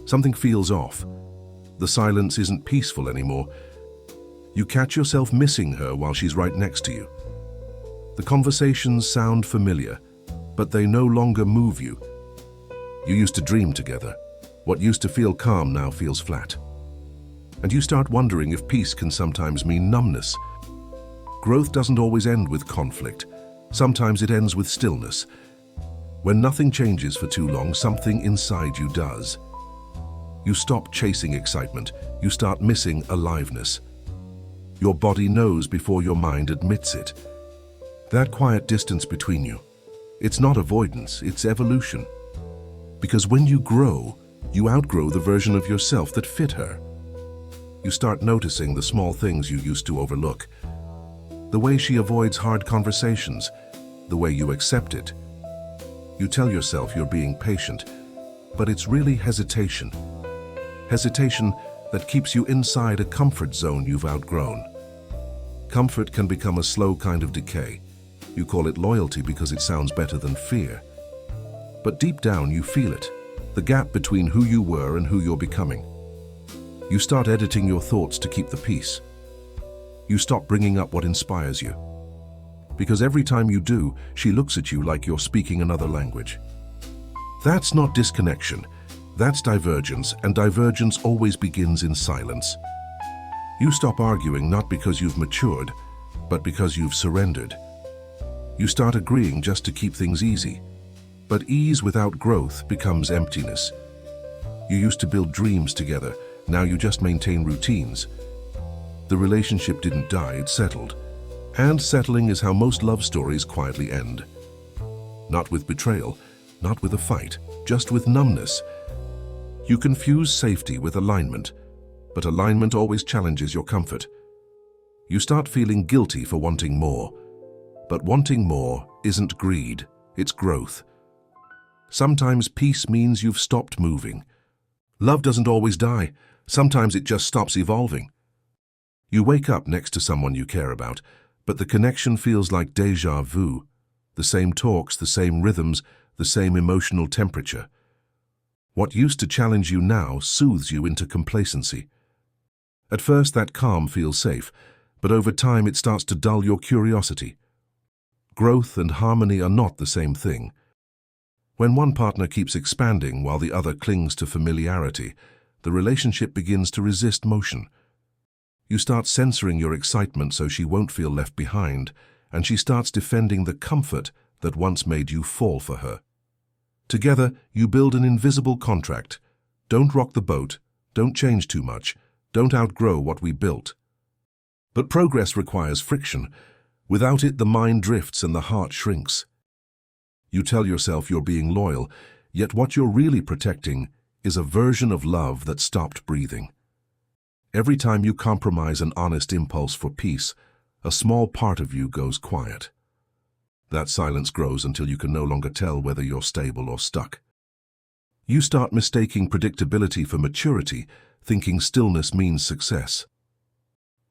Something feels off. The silence isn't peaceful anymore. You catch yourself missing her while she's right next to you. The conversations sound familiar, but they no longer move you. You used to dream together. What used to feel calm now feels flat. And you start wondering if peace can sometimes mean numbness. Growth doesn't always end with conflict. Sometimes it ends with stillness. When nothing changes for too long, something inside you does. You stop chasing excitement. You start missing aliveness. Your body knows before your mind admits it. That quiet distance between you, it's not avoidance, it's evolution. Because when you grow, you outgrow the version of yourself that fit her. You start noticing the small things you used to overlook. The way she avoids hard conversations, the way you accept it. You tell yourself you're being patient, but it's really hesitation. Hesitation that keeps you inside a comfort zone you've outgrown. Comfort can become a slow kind of decay. You call it loyalty because it sounds better than fear. But deep down you feel it, the gap between who you were and who you're becoming. You start editing your thoughts to keep the peace. You stop bringing up what inspires you. Because every time you do, she looks at you like you're speaking another language. That's not disconnection, that's divergence, and divergence always begins in silence. You stop arguing not because you've matured, but because you've surrendered. You start agreeing just to keep things easy. But ease without growth becomes emptiness. You used to build dreams together, now you just maintain routines. The relationship didn't die, it settled. And settling is how most love stories quietly end. Not with betrayal, not with a fight, just with numbness. You confuse safety with alignment, but alignment always challenges your comfort. You start feeling guilty for wanting more. But wanting more isn't greed, it's growth. Sometimes peace means you've stopped moving. Love doesn't always die. Sometimes it just stops evolving. You wake up next to someone you care about, but the connection feels like déjà vu. The same talks, the same rhythms, the same emotional temperature. What used to challenge you now soothes you into complacency. At first that calm feels safe, but over time it starts to dull your curiosity. Growth and harmony are not the same thing. When one partner keeps expanding while the other clings to familiarity, the relationship begins to resist motion. You start censoring your excitement so she won't feel left behind, and she starts defending the comfort that once made you fall for her. Together, you build an invisible contract. Don't rock the boat, don't change too much, don't outgrow what we built. But progress requires friction. Without it, the mind drifts and the heart shrinks. You tell yourself you're being loyal, yet what you're really protecting is a version of love that stopped breathing. Every time you compromise an honest impulse for peace, a small part of you goes quiet. That silence grows until you can no longer tell whether you're stable or stuck. You start mistaking predictability for maturity, thinking stillness means success.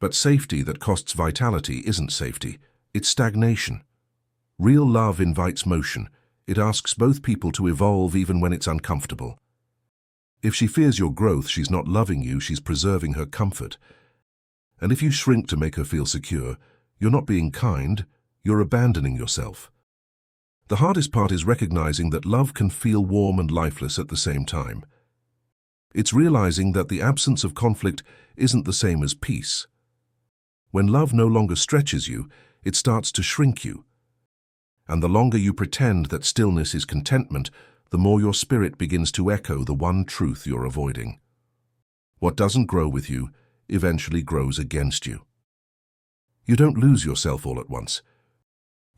But safety that costs vitality isn't safety, it's stagnation. Real love invites motion. It asks both people to evolve even when it's uncomfortable. If she fears your growth, she's not loving you, she's preserving her comfort. And if you shrink to make her feel secure, you're not being kind, you're abandoning yourself. The hardest part is recognizing that love can feel warm and lifeless at the same time. It's realizing that the absence of conflict isn't the same as peace. When love no longer stretches you, it starts to shrink you. And the longer you pretend that stillness is contentment, the more your spirit begins to echo the one truth you're avoiding. What doesn't grow with you eventually grows against you. You don't lose yourself all at once.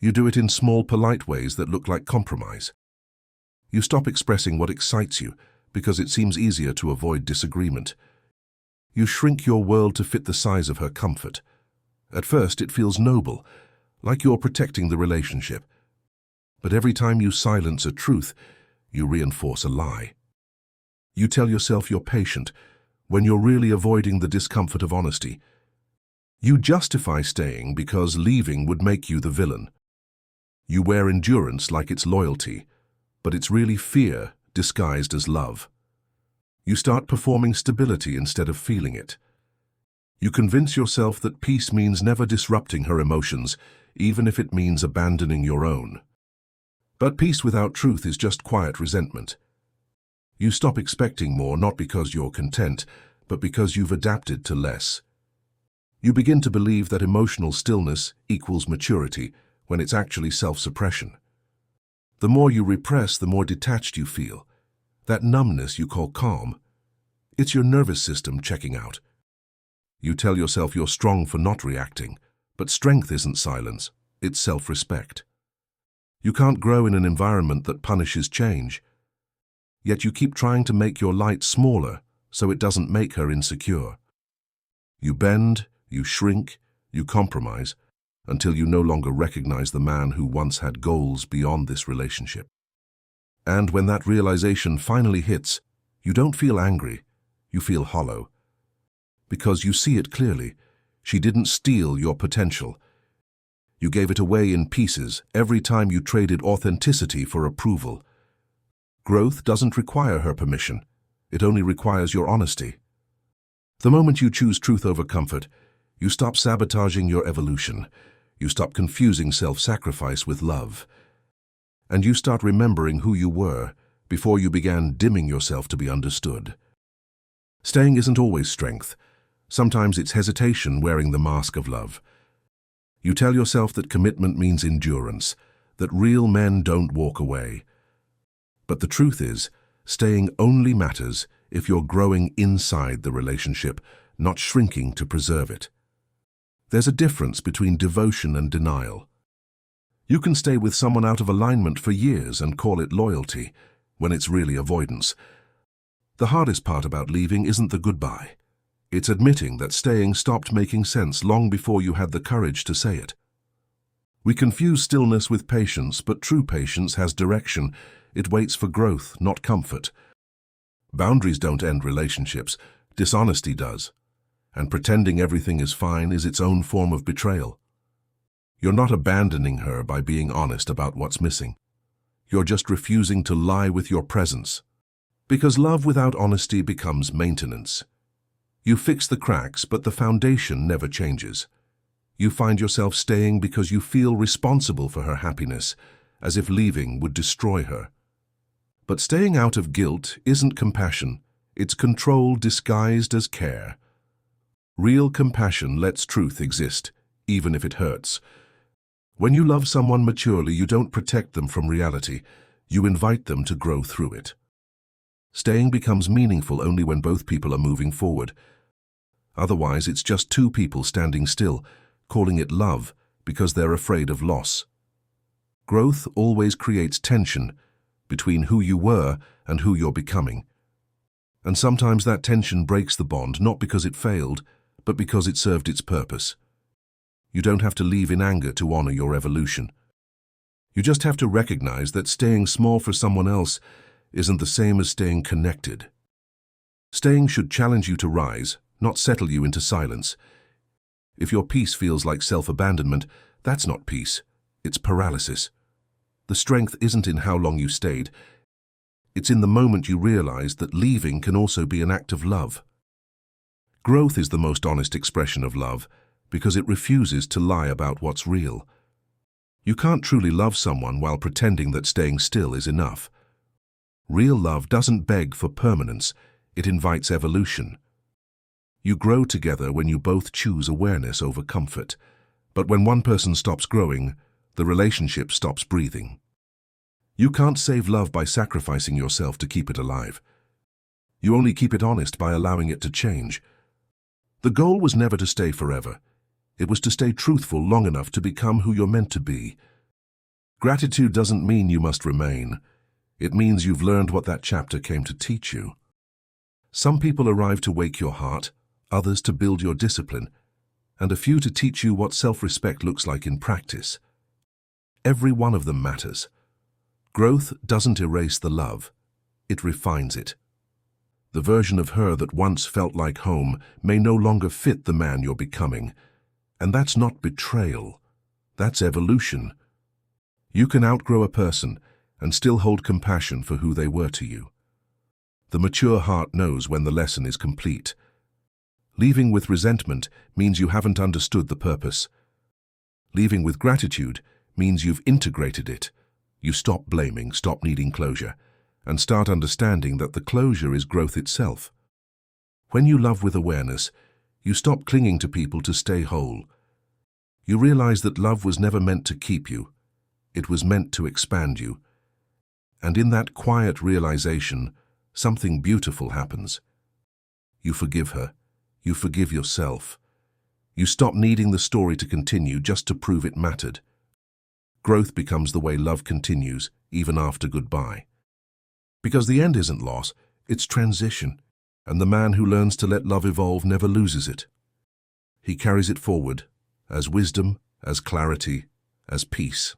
You do it in small, polite ways that look like compromise. You stop expressing what excites you because it seems easier to avoid disagreement. You shrink your world to fit the size of her comfort. At first, it feels noble, like you're protecting the relationship. But every time you silence a truth, you reinforce a lie. You tell yourself you're patient when you're really avoiding the discomfort of honesty. You justify staying because leaving would make you the villain. You wear endurance like it's loyalty, but it's really fear disguised as love. You start performing stability instead of feeling it. You convince yourself that peace means never disrupting her emotions, even if it means abandoning your own. But peace without truth is just quiet resentment. You stop expecting more, not because you're content, but because you've adapted to less. You begin to believe that emotional stillness equals maturity, when it's actually self-suppression. The more you repress, the more detached you feel. That numbness you call calm, it's your nervous system checking out. You tell yourself you're strong for not reacting, but strength isn't silence, it's self-respect. You can't grow in an environment that punishes change, yet you keep trying to make your light smaller so it doesn't make her insecure. You bend, you shrink, you compromise, until you no longer recognize the man who once had goals beyond this relationship. And when that realization finally hits, you don't feel angry, you feel hollow. Because you see it clearly, she didn't steal your potential. You gave it away in pieces every time you traded authenticity for approval. Growth doesn't require her permission, it only requires your honesty. The moment you choose truth over comfort, you stop sabotaging your evolution. You stop confusing self-sacrifice with love. And you start remembering who you were before you began dimming yourself to be understood. Staying isn't always strength. Sometimes it's hesitation wearing the mask of love. You tell yourself that commitment means endurance, that real men don't walk away. But the truth is, staying only matters if you're growing inside the relationship, not shrinking to preserve it. There's a difference between devotion and denial. You can stay with someone out of alignment for years and call it loyalty, when it's really avoidance. The hardest part about leaving isn't the goodbye. It's admitting that staying stopped making sense long before you had the courage to say it. We confuse stillness with patience, but true patience has direction. It waits for growth, not comfort. Boundaries don't end relationships, dishonesty does. And pretending everything is fine is its own form of betrayal. You're not abandoning her by being honest about what's missing. You're just refusing to lie with your presence. Because love without honesty becomes maintenance. You fix the cracks, but the foundation never changes. You find yourself staying because you feel responsible for her happiness, as if leaving would destroy her. But staying out of guilt isn't compassion, it's control disguised as care. Real compassion lets truth exist, even if it hurts. When you love someone maturely, you don't protect them from reality, you invite them to grow through it. Staying becomes meaningful only when both people are moving forward. Otherwise, it's just two people standing still, calling it love because they're afraid of loss. Growth always creates tension between who you were and who you're becoming. And sometimes that tension breaks the bond, not because it failed, but because it served its purpose. You don't have to leave in anger to honor your evolution. You just have to recognize that staying small for someone else isn't the same as staying connected. Staying should challenge you to rise, not settle you into silence. If your peace feels like self-abandonment, that's not peace, it's paralysis. The strength isn't in how long you stayed. It's in the moment you realize that leaving can also be an act of love. Growth is the most honest expression of love because it refuses to lie about what's real. You can't truly love someone while pretending that staying still is enough. Real love doesn't beg for permanence, it invites evolution. You grow together when you both choose awareness over comfort. But when one person stops growing, the relationship stops breathing. You can't save love by sacrificing yourself to keep it alive. You only keep it honest by allowing it to change. The goal was never to stay forever. It was to stay truthful long enough to become who you're meant to be. Gratitude doesn't mean you must remain. It means you've learned what that chapter came to teach you. Some people arrive to wake your heart, others to build your discipline, and a few to teach you what self-respect looks like in practice. Every one of them matters. Growth doesn't erase the love, it refines it. The version of her that once felt like home may no longer fit the man you're becoming. And that's not betrayal, that's evolution. You can outgrow a person and still hold compassion for who they were to you. The mature heart knows when the lesson is complete. Leaving with resentment means you haven't understood the purpose. Leaving with gratitude means you've integrated it. You stop blaming, stop needing closure, and start understanding that the closure is growth itself. When you love with awareness, you stop clinging to people to stay whole. You realize that love was never meant to keep you. It was meant to expand you. And in that quiet realization, something beautiful happens. You forgive her. You forgive yourself. You stop needing the story to continue just to prove it mattered. Growth becomes the way love continues, even after goodbye. Because the end isn't loss, it's transition. And the man who learns to let love evolve never loses it. He carries it forward, as wisdom, as clarity, as peace.